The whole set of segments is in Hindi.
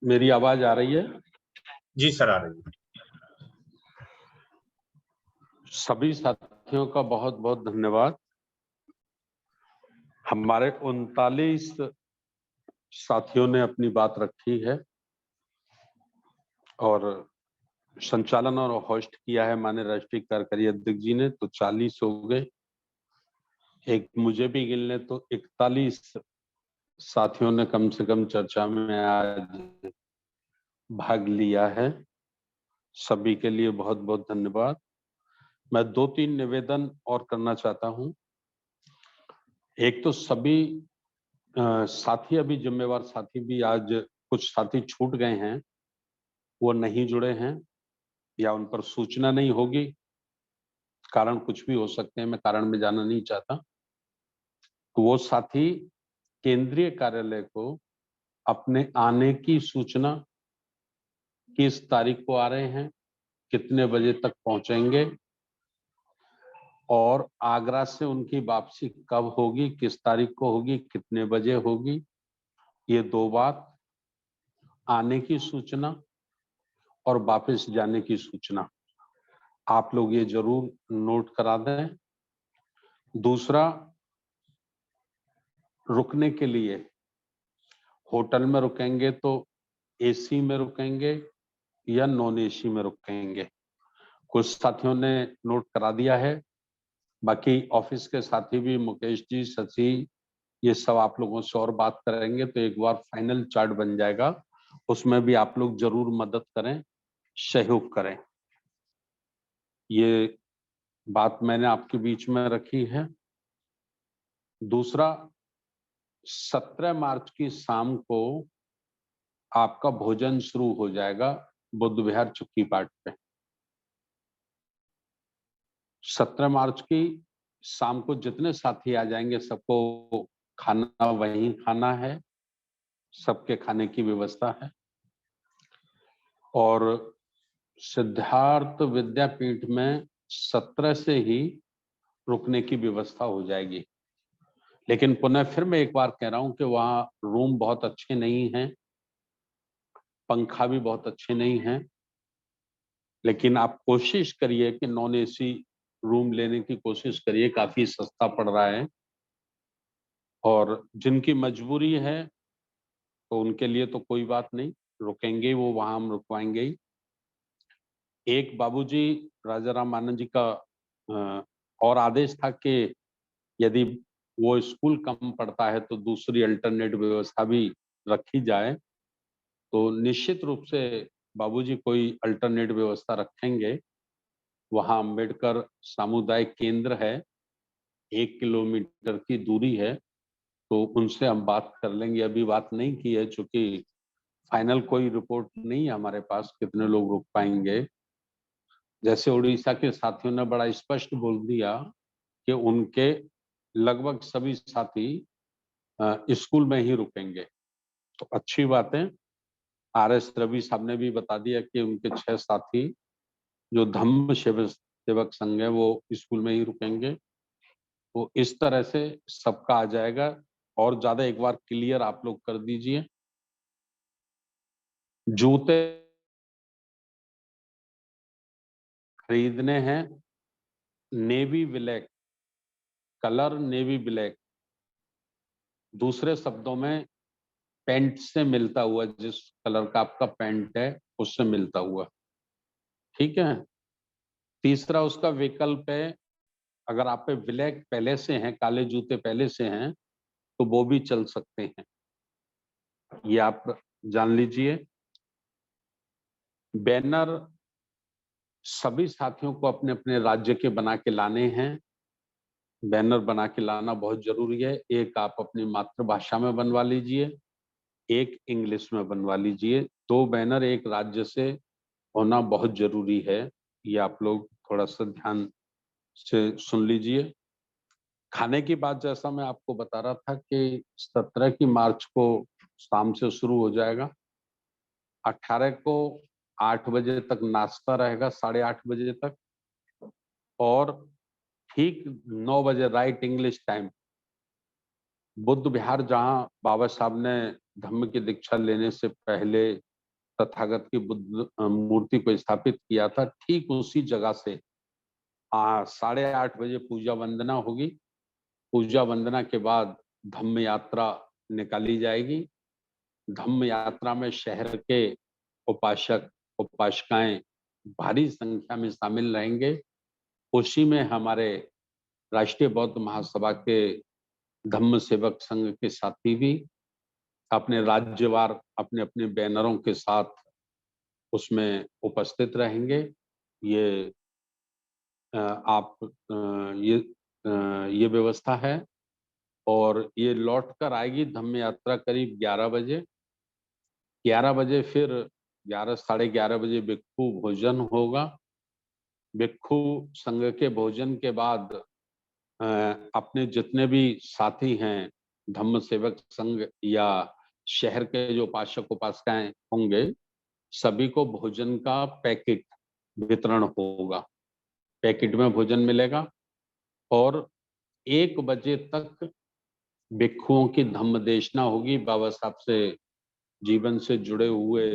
मेरी आवाज आ रही है? जी सर, आ रही है। सभी साथियों का बहुत बहुत धन्यवाद। हमारे 39 साथियों ने अपनी बात रखी है और संचालन और होस्ट किया है माननीय राष्ट्रीय कार्यकारी अध्यक्ष जी ने, तो 40 हो गए। एक मुझे भी गिनले तो 41 साथियों ने कम से कम चर्चा में आज भाग लिया है। सभी के लिए बहुत बहुत धन्यवाद। मैं 2-3 निवेदन और करना चाहता हूं। एक तो सभी साथी, अभी जिम्मेवार साथी भी, आज कुछ साथी छूट गए हैं, वो नहीं जुड़े हैं या उन पर सूचना नहीं होगी, कारण कुछ भी हो सकते हैं, मैं कारण में जाना नहीं चाहता। तो वो साथी केंद्रीय कार्यालय को अपने आने की सूचना, किस तारीख को आ रहे हैं, कितने बजे तक पहुंचेंगे और आगरा से उनकी वापसी कब होगी, किस तारीख को होगी, कितने बजे होगी, ये 2 बात, आने की सूचना और वापस जाने की सूचना, आप लोग ये जरूर नोट करा दें। दूसरा, रुकने के लिए होटल में रुकेंगे तो एसी में रुकेंगे या नॉन एसी में रुकेंगे, कुछ साथियों ने नोट करा दिया है। बाकी ऑफिस के साथी भी, मुकेश जी, शशि, ये सब आप लोगों से और बात करेंगे तो एक बार फाइनल चार्ट बन जाएगा, उसमें भी आप लोग जरूर मदद करें, सहयोग करें। ये बात मैंने आपके बीच में रखी है। दूसरा, 17 मार्च की शाम को आपका भोजन शुरू हो जाएगा बुद्ध विहार चुक्की पाट पे। 17 मार्च की शाम को जितने साथी आ जाएंगे सबको खाना वहीं खाना है, सबके खाने की व्यवस्था है। और सिद्धार्थ विद्यापीठ में 17 से ही रुकने की व्यवस्था हो जाएगी। लेकिन पुनः फिर मैं एक बार कह रहा हूं कि वहाँ रूम बहुत अच्छे नहीं हैं, पंखा भी बहुत अच्छे नहीं हैं, लेकिन आप कोशिश करिए कि नॉन एसी रूम लेने की कोशिश करिए, काफी सस्ता पड़ रहा है। और जिनकी मजबूरी है तो उनके लिए तो कोई बात नहीं, रुकेंगे वो, वहां हम रुकवाएंगे ही। एक बाबूजी राजाराम आनंद जी का और आदेश था कि यदि वो स्कूल कम पड़ता है तो दूसरी अल्टरनेट व्यवस्था भी रखी जाए, तो निश्चित रूप से बाबूजी कोई अल्टरनेट व्यवस्था रखेंगे। वहां अम्बेडकर सामुदायिक केंद्र है, 1 किलोमीटर की दूरी है, तो उनसे हम बात कर लेंगे। अभी बात नहीं की है चूंकि फाइनल कोई रिपोर्ट नहीं है हमारे पास कितने लोग रुक पाएंगे। जैसे उड़ीसा के साथियों ने बड़ा स्पष्ट बोल दिया कि उनके लगभग सभी साथी स्कूल में ही रुकेंगे, तो अच्छी बात है। RS रवि साहब ने भी बता दिया कि उनके 6 साथी जो धम्म सेवक संघ है वो स्कूल में ही रुकेंगे। तो इस तरह से सबका आ जाएगा। और ज्यादा एक बार क्लियर आप लोग कर दीजिए, जूते खरीदने हैं navy black colour, navy black, दूसरे शब्दों में पैंट से मिलता हुआ, जिस कलर का आपका पैंट है उससे मिलता हुआ, ठीक है। तीसरा उसका विकल्प है, अगर आप पे ब्लैक पहले से हैं, काले जूते पहले से हैं, तो वो भी चल सकते हैं, ये आप जान लीजिए। बैनर सभी साथियों को अपने अपने राज्य के बना के लाने हैं। बैनर बना के लाना बहुत जरूरी है। एक आप अपनी मातृभाषा में बनवा लीजिए, एक इंग्लिश में बनवा लीजिए। 2 बैनर एक राज्य से होना बहुत जरूरी है, ये आप लोग थोड़ा सा ध्यान से सुन लीजिए। खाने की बात जैसा मैं आपको बता रहा था कि 17 की मार्च को शाम से शुरू हो जाएगा, 18 को 8 बजे तक नाश्ता रहेगा, 8:30 बजे तक, और ठीक 9 बजे राइट इंग्लिश टाइम बुद्ध विहार, जहां बाबा साहब ने धम्म की दीक्षा लेने से पहले तथागत की बुद्ध मूर्ति को स्थापित किया था, ठीक उसी जगह से 8:30 बजे पूजा वंदना होगी। पूजा वंदना के बाद धम्म यात्रा निकाली जाएगी। धम्म यात्रा में शहर के उपासक उपासिकाएं भारी संख्या में शामिल रहेंगे। उसी में हमारे राष्ट्रीय बौद्ध महासभा के धम्म सेवक संघ के साथी भी अपने राज्यवार अपने अपने बैनरों के साथ उसमें उपस्थित रहेंगे। ये ये व्यवस्था है और ये लौट कर आएगी धम्म यात्रा करीब 11 बजे। 11 बजे फिर 11 साढ़े 11 बजे भिक्षु भोजन होगा। भिक्षु संघ के भोजन के बाद अपने जितने भी साथी हैं धम्म सेवक संघ या शहर के जो उपासक उपासिकाएं होंगे, सभी को भोजन का पैकेट वितरण होगा। पैकेट में भोजन मिलेगा और 1 बजे तक भिक्षुओं की धम्म देशना होगी। बाबा साहब से जीवन से जुड़े हुए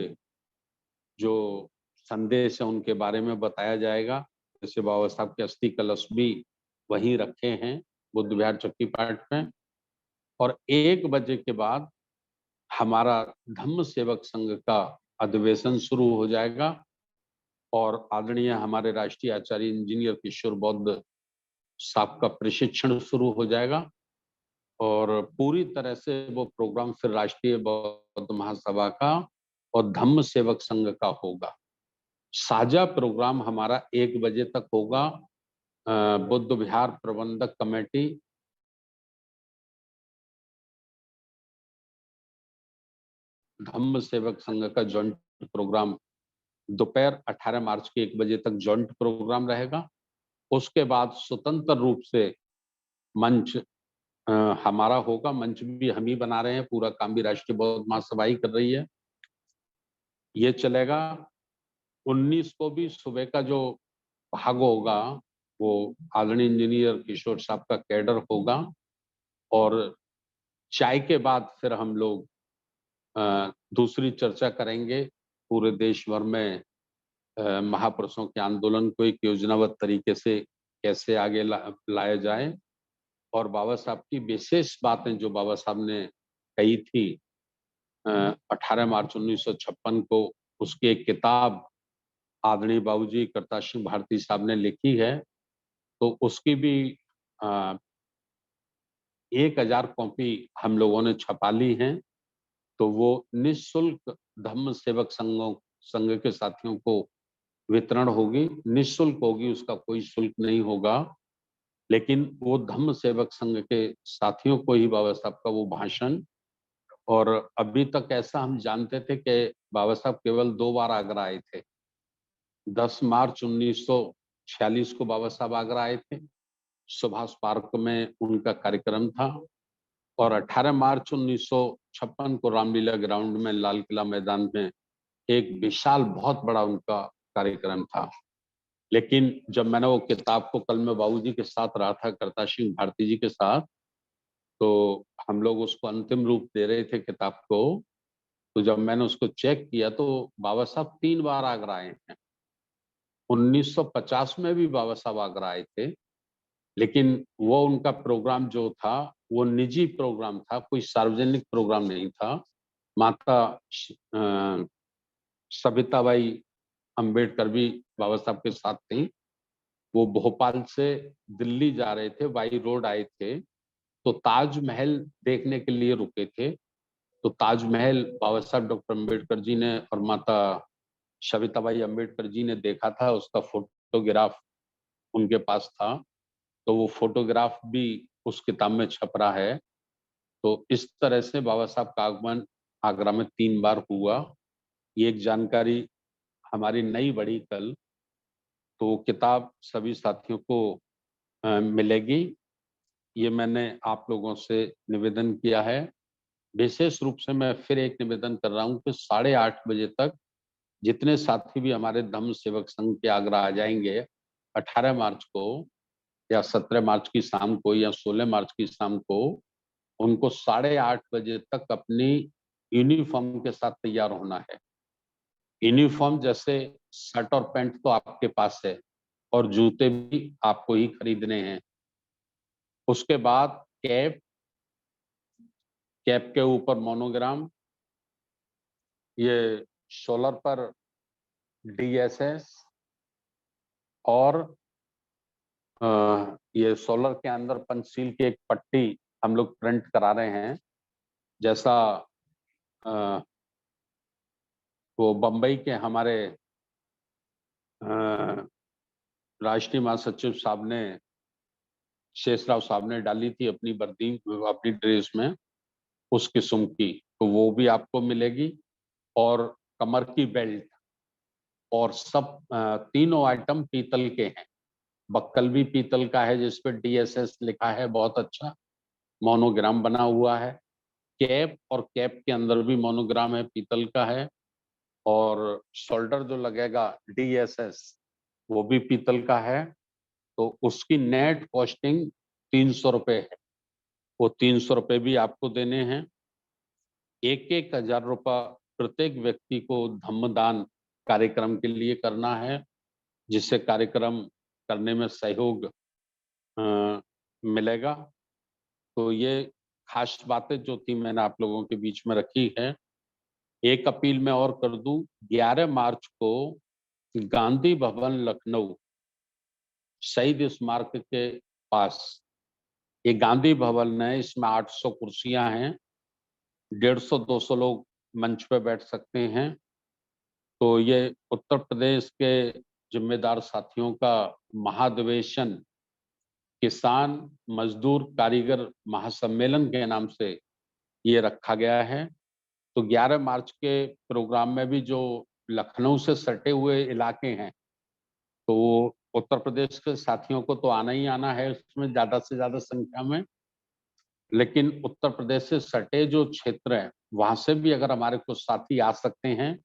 जो संदेश है उनके बारे में बताया जाएगा। जैसे बाबा साहब के अस्थि कलश भी वहीं रखे हैं बुद्ध विहार चक्की पाठ में। और 1 बजे के बाद हमारा धम्म सेवक संघ का अधिवेशन शुरू हो जाएगा और आदरणीय हमारे राष्ट्रीय आचार्य इंजीनियर किशोर बौद्ध साहब का प्रशिक्षण शुरू हो जाएगा और पूरी तरह से वो प्रोग्राम फिर राष्ट्रीय बौद्ध महासभा का और धम्म सेवक संघ का होगा। साझा प्रोग्राम हमारा 1 बजे तक होगा। बुद्ध विहार प्रबंधक कमेटी धम्म सेवक संघ का जॉइंट प्रोग्राम दोपहर 18 मार्च के 1 बजे तक जॉइंट प्रोग्राम रहेगा। उसके बाद स्वतंत्र रूप से मंच हमारा होगा। मंच भी हम ही बना रहे हैं, पूरा काम भी राष्ट्रीय बौद्ध महासभा ही कर रही है। ये चलेगा। 19 को भी सुबह का जो भाग होगा वो आदरणीय इंजीनियर किशोर साहब का कैडर होगा और चाय के बाद फिर हम लोग दूसरी चर्चा करेंगे पूरे देश भर में महापुरुषों के आंदोलन को एक योजनाबद्ध तरीके से कैसे आगे लाया जाए और बाबा साहब की विशेष बातें जो बाबा साहब ने कही थी 18 मार्च 1956 को, उसकी एक किताब आदरणीय बाबूजी करतार सिंह भारती साहब ने लिखी है। तो उसकी भी 1000 कॉपी हम लोगों ने छपा ली हैं। तो वो निःशुल्क धम्म सेवक संघ के साथियों को वितरण होगी। निःशुल्क होगी, उसका कोई शुल्क नहीं होगा। लेकिन वो धम्म सेवक संघ के साथियों को ही बाबा साहब का वो भाषण, और अभी तक ऐसा हम जानते थे कि बाबा साहब केवल 2 बार आगरा आए थे। 10 मार्च 1946 को बाबा साहब आगरा आए थे, सुभाष पार्क में उनका कार्यक्रम था और 18 मार्च 1956 को रामलीला ग्राउंड में लाल किला मैदान में एक विशाल बहुत बड़ा उनका कार्यक्रम था। लेकिन जब मैंने वो किताब को, कल मैं बाबूजी के साथ रहा था करतार सिंह भारती जी के साथ, तो हम लोग उसको अंतिम रूप दे रहे थे किताब को। तो जब मैंने उसको चेक किया तो बाबा साहब 3 बार आगरा आए हैं। 1950 में भी बाबा साहब आगरा आए थे, लेकिन वो उनका प्रोग्राम जो था वो निजी प्रोग्राम था, कोई सार्वजनिक प्रोग्राम नहीं था। माता सविताबाई अंबेडकर भी बाबा साहब के साथ थी। वो भोपाल से दिल्ली जा रहे थे, बाई रोड आए थे, तो ताजमहल देखने के लिए रुके थे। तो ताजमहल बाबा साहब डॉक्टर अंबेडकर जी ने और माता सविताबाई अंबेडकर जी ने देखा था, उसका फोटोग्राफ उनके पास था। तो वो फोटोग्राफ भी उस किताब में छप रहा है। तो इस तरह से बाबा साहब का आगमन आगरा में 3 बार हुआ। ये एक जानकारी हमारी नई बढ़ी कल। तो वो किताब सभी साथियों को मिलेगी। ये मैंने आप लोगों से निवेदन किया है। विशेष रूप से मैं फिर एक निवेदन कर रहा हूँ कि 8:30 बजे तक जितने साथी भी हमारे धम्म सेवक संघ के आगरा आ जाएंगे 18 मार्च को या 17 मार्च की शाम को या 16 मार्च की शाम को, उनको 8:30 बजे तक अपनी यूनिफॉर्म के साथ तैयार होना है। यूनिफॉर्म जैसे शर्ट और पैंट तो आपके पास है और जूते भी आपको ही खरीदने हैं। उसके बाद कैप, कैप के ऊपर मोनोग्राम, ये शोलर पर DSS और ये सोलर के अंदर पंचशील की एक पट्टी हम लोग प्रिंट करा रहे हैं, जैसा अ, वो बम्बई के हमारे अ, राष्ट्रीय महासचिव साहब ने, शेषराव साहब ने डाली थी अपनी वर्दी, अपनी ड्रेस में, उस किस्म की, तो वो भी आपको मिलेगी। और कमर की बेल्ट, और सब तीनों आइटम पीतल के हैं। बक्कल भी पीतल का है जिस पर DSS लिखा है, बहुत अच्छा मोनोग्राम बना हुआ है। कैप, और कैप के अंदर भी मोनोग्राम है, पीतल का है। और शोल्डर जो लगेगा DSS, वो भी पीतल का है। तो उसकी नेट कॉस्टिंग 300 रुपये है। वो 300 रुपये भी आपको देने हैं। 1,000 रुपया प्रत्येक व्यक्ति को धम्मदान कार्यक्रम के लिए करना है, जिससे कार्यक्रम करने में सहयोग मिलेगा। तो ये खास बातें जो थी मैंने आप लोगों के बीच में रखी है। एक अपील मैं और कर दूं, 11 मार्च को गांधी भवन लखनऊ शहीद स्मारक के पास ये गांधी भवन है, इसमें 800 कुर्सियां हैं, 150-200 लोग मंच पे बैठ सकते हैं। तो ये उत्तर प्रदेश के जिम्मेदार साथियों का महाधिवेशन किसान मजदूर कारीगर महासम्मेलन के नाम से ये रखा गया है। तो 11 मार्च के प्रोग्राम में भी जो लखनऊ से सटे हुए इलाके हैं, तो उत्तर प्रदेश के साथियों को तो आना ही आना है उसमें ज्यादा से ज्यादा संख्या में। लेकिन उत्तर प्रदेश से सटे जो क्षेत्र हैं, वहां से भी अगर हमारे कुछ साथी आ सकते हैं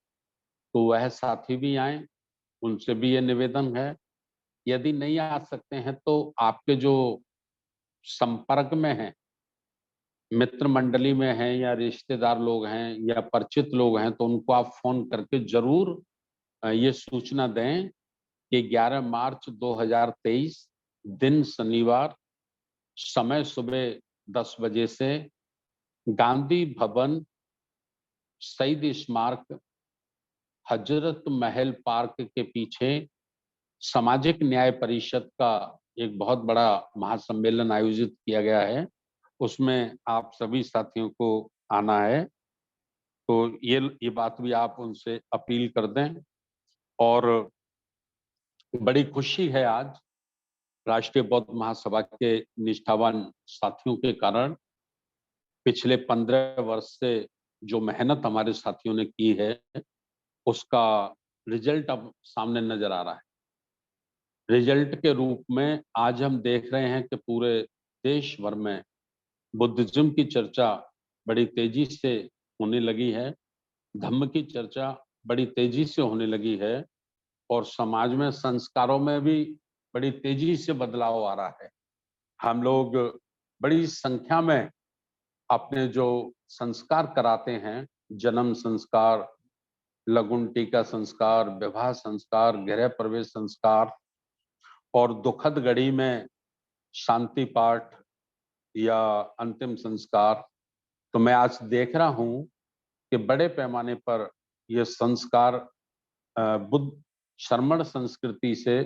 तो वह साथी भी आए, उनसे भी ये निवेदन है। यदि नहीं आ सकते हैं तो आपके जो संपर्क में हैं, मित्र मंडली में हैं या रिश्तेदार लोग हैं या परिचित लोग हैं, तो उनको आप फोन करके जरूर ये सूचना दें कि 11 मार्च 2023 दिन शनिवार, समय सुबह 10 बजे से गांधी भवन शहीद स्मारक हजरत महल पार्क के पीछे सामाजिक न्याय परिषद का एक बहुत बड़ा महासम्मेलन आयोजित किया गया है। उसमें आप सभी साथियों को आना है। तो ये बात भी आप उनसे अपील कर दें। और बड़ी खुशी है आज राष्ट्रीय बौद्ध महासभा के निष्ठावान साथियों के कारण पिछले 15 वर्ष से जो मेहनत हमारे साथियों ने की है, उसका रिजल्ट अब सामने नजर आ रहा है। रिजल्ट के रूप में आज हम देख रहे हैं कि पूरे देश भर में बुद्धिज्म की चर्चा बड़ी तेजी से होने लगी है, धम्म की चर्चा बड़ी तेजी से होने लगी है, और समाज में संस्कारों में भी बड़ी तेजी से बदलाव आ रहा है। हम लोग बड़ी संख्या में अपने जो संस्कार कराते हैं, जन्म संस्कार, लघुन टीका संस्कार, विवाह संस्कार, गृह प्रवेश संस्कार, और दुखद घड़ी में शांति पाठ या अंतिम संस्कार, तो मैं आज देख रहा हूं कि बड़े पैमाने पर यह संस्कार बुद्ध श्रमण संस्कृति से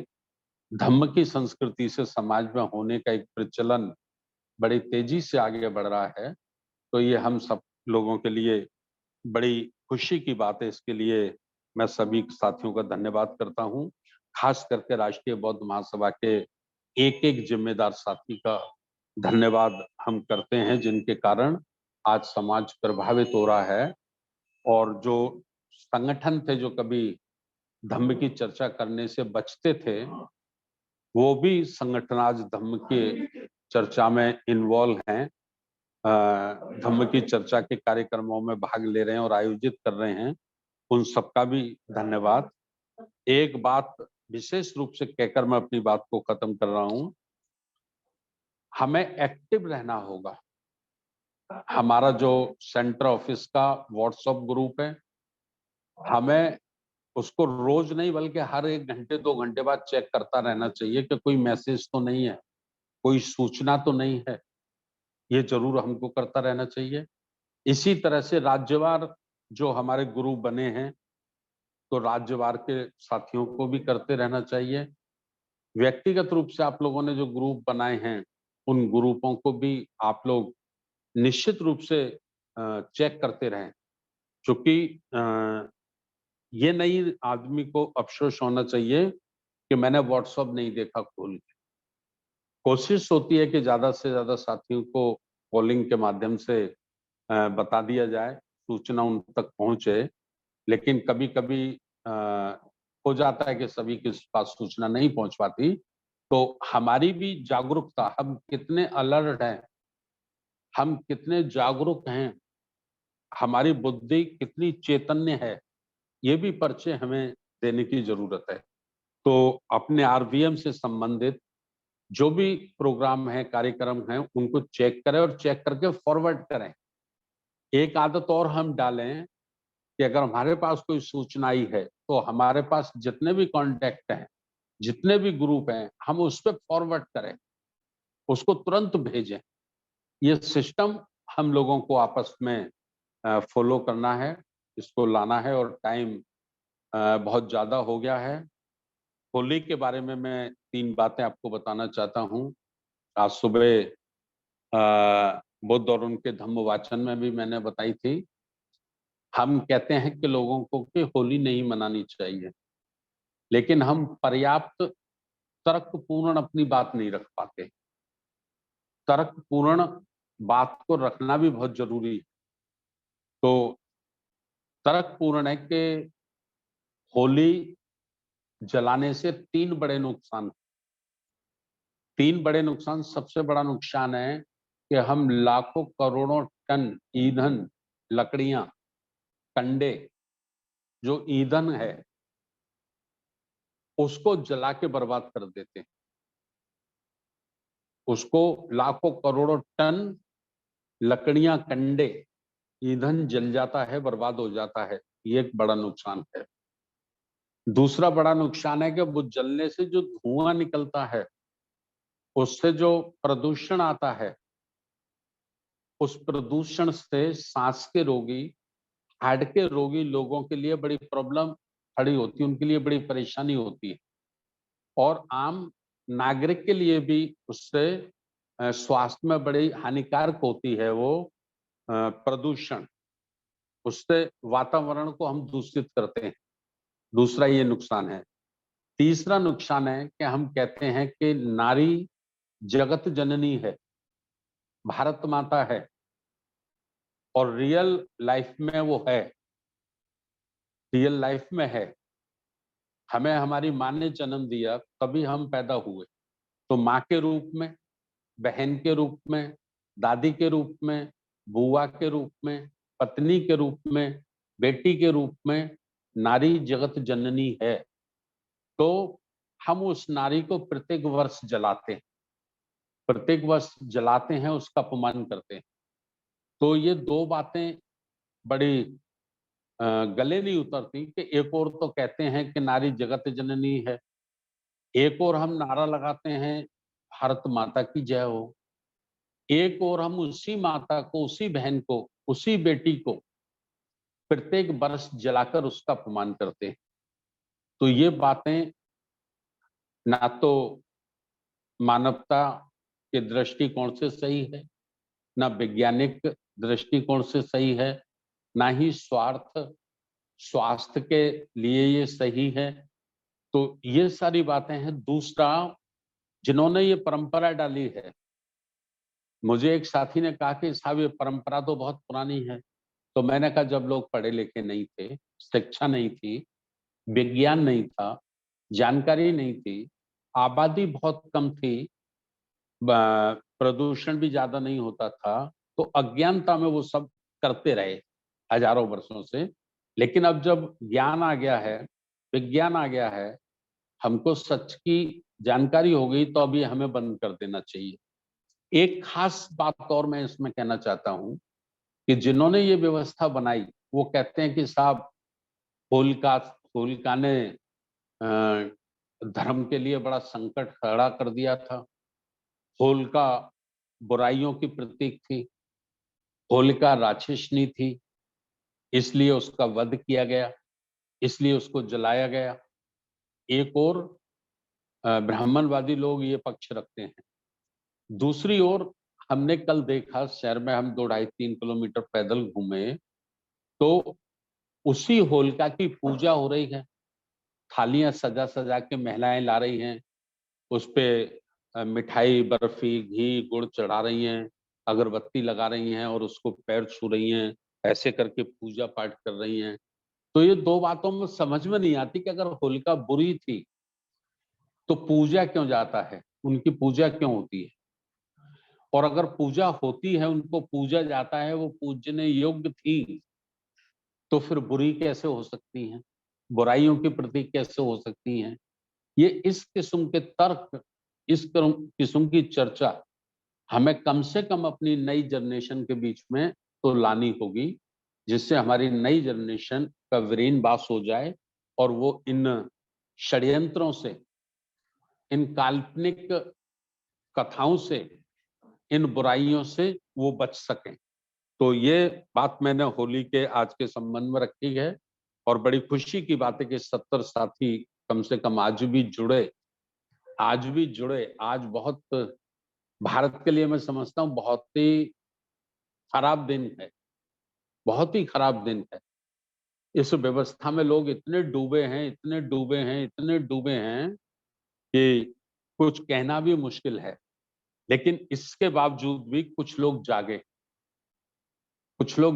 धम्म की संस्कृति से समाज में होने का एक प्रचलन बड़ी तेजी से आगे बढ़ रहा है। तो ये हम सब लोगों के लिए बड़ी खुशी की बात है। इसके लिए मैं सभी साथियों का धन्यवाद करता हूं, खास करके राष्ट्रीय बौद्ध महासभा के एक एक जिम्मेदार साथी का धन्यवाद हम करते हैं, जिनके कारण आज समाज प्रभावित हो रहा है। और जो संगठन थे जो कभी धम्म की चर्चा करने से बचते थे, वो भी संगठन आज धम्म की चर्चा में इन्वॉल्व हैं, धम्म की चर्चा के कार्यक्रमों में भाग ले रहे हैं और आयोजित कर रहे हैं। उन सबका भी धन्यवाद। एक बात विशेष रूप से कहकर मैं अपनी बात को खत्म कर रहा हूं, हमें एक्टिव रहना होगा। हमारा जो सेंटर ऑफिस का व्हाट्सएप ग्रुप है, हमें उसको रोज नहीं बल्कि हर 1 घंटे 2 घंटे बाद चेक करता रहना चाहिए कि कोई मैसेज तो नहीं है, कोई सूचना तो नहीं है। ये जरूर हमको करता रहना चाहिए। इसी तरह से राज्यवार जो हमारे ग्रुप बने हैं, तो राज्यवार के साथियों को भी करते रहना चाहिए। व्यक्तिगत रूप से आप लोगों ने जो ग्रुप बनाए हैं, उन ग्रुपों को भी आप लोग निश्चित रूप से चेक करते रहें। चूँकि ये नहीं आदमी को अफ़सोस होना चाहिए कि मैंने व्हाट्सएप नहीं देखा खोल के। कोशिश होती है कि ज़्यादा से ज़्यादा साथियों को कॉलिंग के माध्यम से बता दिया जाए, सूचना उन तक पहुँचे। लेकिन कभी-कभी अ, हो जाता है कि सभी के पास सूचना नहीं पहुँच पाती, तो हमारी भी जागरूकता, हम कितने अलर्ट हैं, हम कितने जागरूक हैं, हमारी बुद्धि कितनी चैतन्य है, ये भी परिचय हमें देने की ज़रूरत है। तो अपने आरवीएम से संबंधित जो भी प्रोग्राम है, कार्यक्रम हैं, उनको चेक करें और चेक करके फॉरवर्ड करें। एक आदत और हम डालें कि अगर हमारे पास कोई सूचना आई है, तो हमारे पास जितने भी कॉन्टैक्ट हैं, जितने भी ग्रुप हैं, हम उस पे फॉरवर्ड करें, उसको तुरंत भेजें। ये सिस्टम हम लोगों को आपस में फॉलो करना है, इसको लाना है और टाइम बहुत ज़्यादा हो गया है। होली के बारे में मैं 3 बातें आपको बताना चाहता हूँ। आज सुबह बुद्ध और उनके धम्म वाचन में भी मैंने बताई थी। हम कहते हैं कि लोगों को कि होली नहीं मनानी चाहिए, लेकिन हम पर्याप्त तर्कपूर्ण अपनी बात नहीं रख पाते। तर्कपूर्ण बात को रखना भी बहुत ज़रूरी है। तो तर्कपूर्ण है कि होली जलाने से 3 बड़े नुकसान। 3 बड़े नुकसान, सबसे बड़ा नुकसान है कि हम लाखों करोड़ों टन ईंधन, लकड़ियाँ, कंडे, जो ईंधन है, उसको जला के बर्बाद कर देते हैं। उसको लाखों करोड़ों टन लकड़ियाँ, कंडे, ईंधन जल जाता है, बर्बाद हो जाता है। ये एक बड़ा नुकसान है। दूसरा बड़ा नुकसान है कि वो जलने से जो धुआं निकलता है, उससे जो प्रदूषण आता है, उस प्रदूषण से सांस के रोगी, हार्ट के रोगी लोगों के लिए बड़ी प्रॉब्लम खड़ी होती है, उनके लिए बड़ी परेशानी होती है। और आम नागरिक के लिए भी उससे स्वास्थ्य में बड़ी हानिकारक होती है वो प्रदूषण। उससे वातावरण को हम दूषित करते हैं। दूसरा ये नुकसान है। तीसरा नुकसान है कि हम कहते हैं कि नारी जगत जननी है, भारत माता है, और रियल लाइफ में वो है, रियल लाइफ में है। हमें हमारी माँ ने जन्म दिया, तभी हम पैदा हुए। तो माँ के रूप में, बहन के रूप में, दादी के रूप में, बुआ के रूप में, पत्नी के रूप में, बेटी के रूप में नारी जगत जननी है। तो हम उस नारी को प्रत्येक वर्ष जलाते हैं, प्रत्येक वर्ष जलाते हैं, उसका अपमान करते हैं। तो ये 2 बातें बड़ी गले नहीं उतरती कि एक ओर तो कहते हैं कि नारी जगत जननी है, एक ओर हम नारा लगाते हैं भारत माता की जय हो, एक ओर हम उसी माता को, उसी बहन को, उसी बेटी को प्रत्येक वर्ष जलाकर उसका अपमान करते हैं। तो ये बातें ना तो मानवता के दृष्टिकोण से सही है, ना वैज्ञानिक दृष्टिकोण से सही है, ना ही स्वास्थ्य के लिए ये सही है। तो ये सारी बातें हैं। दूसरा, जिन्होंने ये परंपरा डाली है, मुझे एक साथी ने कहा कि साहब ये परंपरा तो बहुत पुरानी है। तो मैंने कहा जब लोग पढ़े लिखे नहीं थे, शिक्षा नहीं थी, विज्ञान नहीं था, जानकारी नहीं थी, आबादी बहुत कम थी, प्रदूषण भी ज्यादा नहीं होता था, तो अज्ञानता में वो सब करते रहे हजारों वर्षों से। लेकिन अब जब ज्ञान आ गया है, विज्ञान आ गया है, हमको सच की जानकारी हो गई, तो अभी हमें बंद कर देना चाहिए। एक खास बात और मैं इसमें कहना चाहता हूँ कि जिन्होंने ये व्यवस्था बनाई, वो कहते हैं कि साहब होलिका ने धर्म के लिए बड़ा संकट खड़ा कर दिया था। होलिका बुराइयों की प्रतीक थी, होलिका राक्षसनी थी, इसलिए उसका वध किया गया, इसलिए उसको जलाया गया। एक और ब्राह्मणवादी लोग ये पक्ष रखते हैं। दूसरी ओर हमने कल देखा, शहर में हम 2 ढाई 3 किलोमीटर पैदल घूमे, तो उसी होलिका की पूजा हो रही है। थालियां सजा सजा के महिलाएं ला रही हैं, उस पे मिठाई, बर्फी, घी, गुड़ चढ़ा रही हैं, अगरबत्ती लगा रही हैं और उसको पैर छू रही हैं, ऐसे करके पूजा पाठ कर रही हैं। तो ये 2 बातों में समझ में नहीं आती कि अगर होलिका बुरी थी तो पूजा क्यों जाता है, उनकी पूजा क्यों होती है? और अगर पूजा होती है, उनको पूजा जाता है, वो पूजने योग्य थी, तो फिर बुरी कैसे हो सकती हैं? बुराइयों के प्रति कैसे हो सकती हैं? ये इस किस्म के तर्क, इस किस्म की चर्चा हमें कम से कम अपनी नई जनरेशन के बीच में तो लानी होगी, जिससे हमारी नई जनरेशन का ब्रेन वॉश हो जाए और वो इन षड्यंत्रों से, इन काल्पनिक कथाओं से, इन बुराइयों से वो बच सकें। तो ये बात मैंने होली के आज के संबंध में रखी है और बड़ी खुशी की बात है कि 70 साथी कम से कम आज भी जुड़े। आज बहुत, भारत के लिए मैं समझता हूँ बहुत ही खराब दिन है, बहुत ही खराब दिन है। इस व्यवस्था में लोग इतने डूबे हैं, इतने डूबे हैं, इतने डूबे हैं कि कुछ कहना भी मुश्किल है। लेकिन इसके बावजूद भी कुछ लोग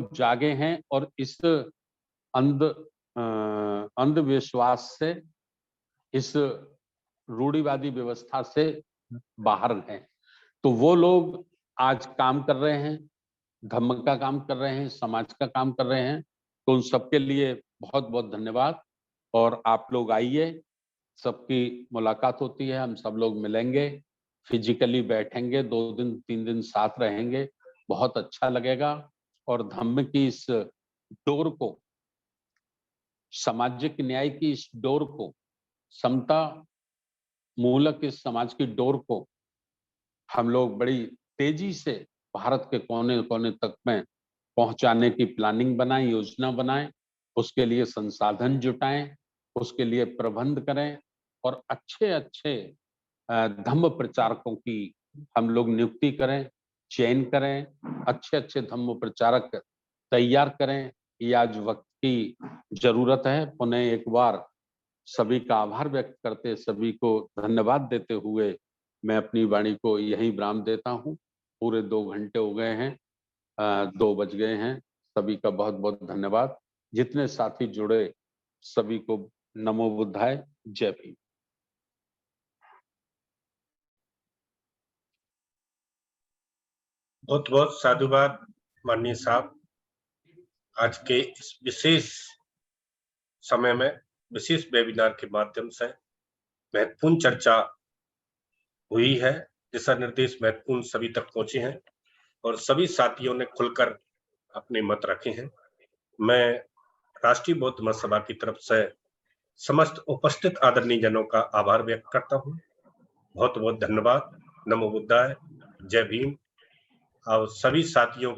जागे हैं और इस अंधविश्वास से, इस रूढ़िवादी व्यवस्था से बाहर हैं। तो वो लोग आज काम कर रहे हैं, धर्म का काम कर रहे हैं, समाज का काम कर रहे हैं। तो उन सबके लिए बहुत-बहुत धन्यवाद। और आप लोग आइए, सबकी मुलाकात होती है, हम सब लोग मिलेंगे, फिजिकली बैठेंगे, 2 दिन 3 दिन साथ रहेंगे, बहुत अच्छा लगेगा। और धम्म की इस डोर को, सामाजिक न्याय की इस डोर को, समता मूलक इस समाज की डोर को हम लोग बड़ी तेजी से भारत के कोने-कोने तक में पहुंचाने की प्लानिंग बनाएं, योजना बनाएं, उसके लिए संसाधन जुटाएं, उसके लिए प्रबंध करें और अच्छे-अच्छे धम्म प्रचारकों की हम लोग नियुक्ति करें, चयन करें, अच्छे-अच्छे धम्म प्रचारक तैयार करें। ये आज वक्त की जरूरत है। पुनः एक बार सभी का आभार व्यक्त करते, सभी को धन्यवाद देते हुए मैं अपनी वाणी को यहीं विराम देता हूँ। पूरे 2 घंटे हो गए हैं, 2 बज गए हैं। सभी का बहुत-बहुत धन्यवाद। जितने साथी जुड़े, सभी को नमो बुद्धाय, जय भीम। बहुत-बहुत साधुवाद माननीय साहब। आज के इस विशेष समय में विशेष वेबिनार के माध्यम से महत्वपूर्ण चर्चा हुई है। दिशा निर्देश महत्वपूर्ण सभी तक पहुंचे हैं और सभी साथियों ने खुलकर अपने मत रखे हैं। मैं राष्ट्रीय बौद्ध महासभा की तरफ से समस्त उपस्थित आदरणीय जनों का आभार व्यक्त करता हूं। बहुत-बहुत धन्यवाद। नमो बुद्धाय, जय भीम। और सभी साथियों